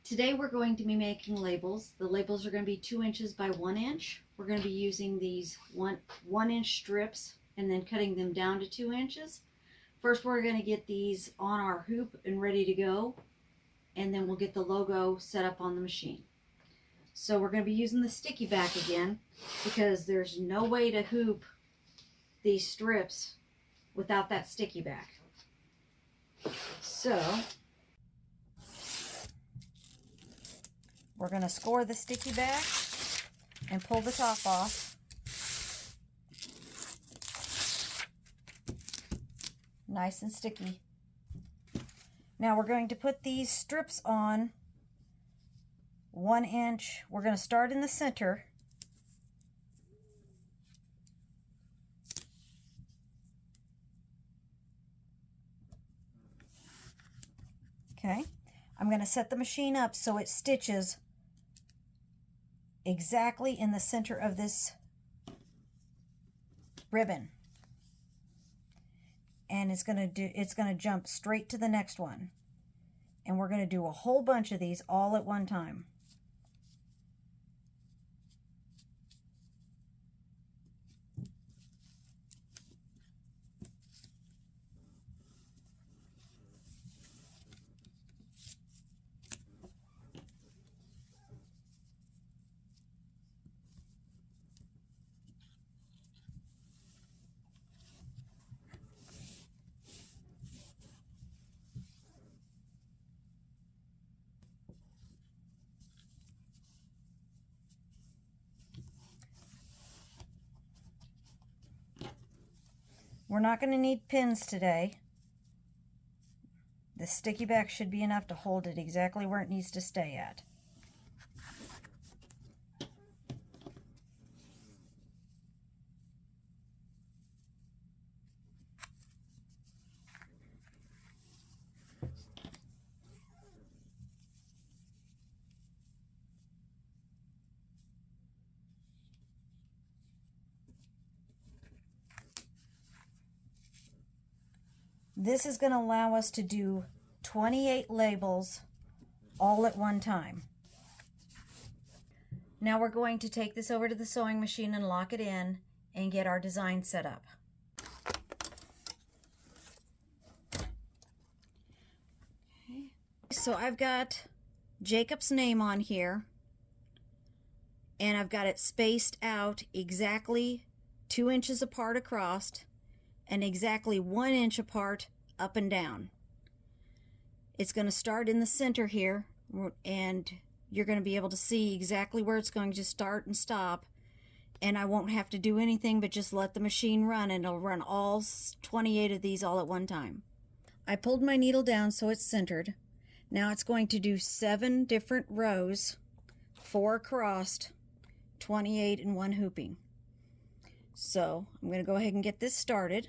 Today we're going to be making labels. The labels are going to be 2 inches by 1 inch. We're going to be using these one inch strips and then cutting them down to 2 inches. First we're going to get these on our hoop and ready to go, and then we'll get the logo set up on the machine. So we're going to be using the sticky back again because there's no way to hoop these strips without that sticky back. So we're going to score the sticky back and pull the top off. Nice and sticky. Now we're going to put these strips on 1 inch. We're going to start in the center. Okay, I'm going to set the machine up so it stitches exactly in the center of this ribbon. And it's going to jump straight to the next one. And we're going to do a whole bunch of these all at one time. We're not going to need pins today. The sticky back should be enough to hold it exactly where it needs to stay at. This is going to allow us to do 28 labels all at one time. Now we're going to take this over to the sewing machine and lock it in and get our design set up. Okay. So I've got Jacob's name on here, and I've got it spaced out exactly 2 inches apart across and exactly 1 inch apart up and down. It's going to start in the center here, and you're going to be able to see exactly where it's going to start and stop, and I won't have to do anything but just let the machine run, and it'll run all 28 of these all at one time. I pulled my needle down so it's centered. Now it's going to do 7 different rows, 4 across, 28 in one hooping. So I'm going to go ahead and get this started.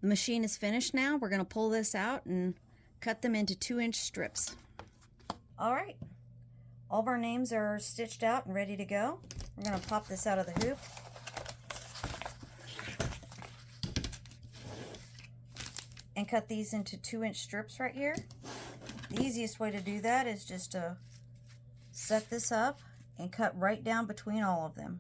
The machine is finished now. We're going to pull this out and cut them into 2-inch strips. All right, all of our names are stitched out and ready to go. We're going to pop this out of the hoop. And cut these into 2-inch strips right here. The easiest way to do that is just to set this up and cut right down between all of them.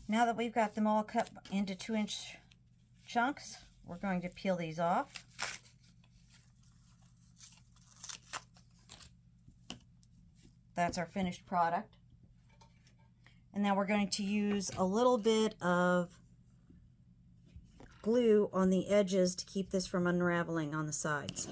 Now that we've got them all cut into 2-inch chunks, we're going to peel these off. That's our finished product. And now we're going to use a little bit of glue on the edges to keep this from unraveling on the sides.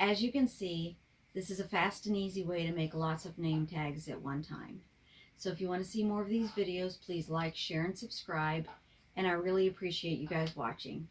As you can see, this is a fast and easy way to make lots of name tags at one time. So if you want to see more of these videos, please like, share, and subscribe. And I really appreciate you guys watching.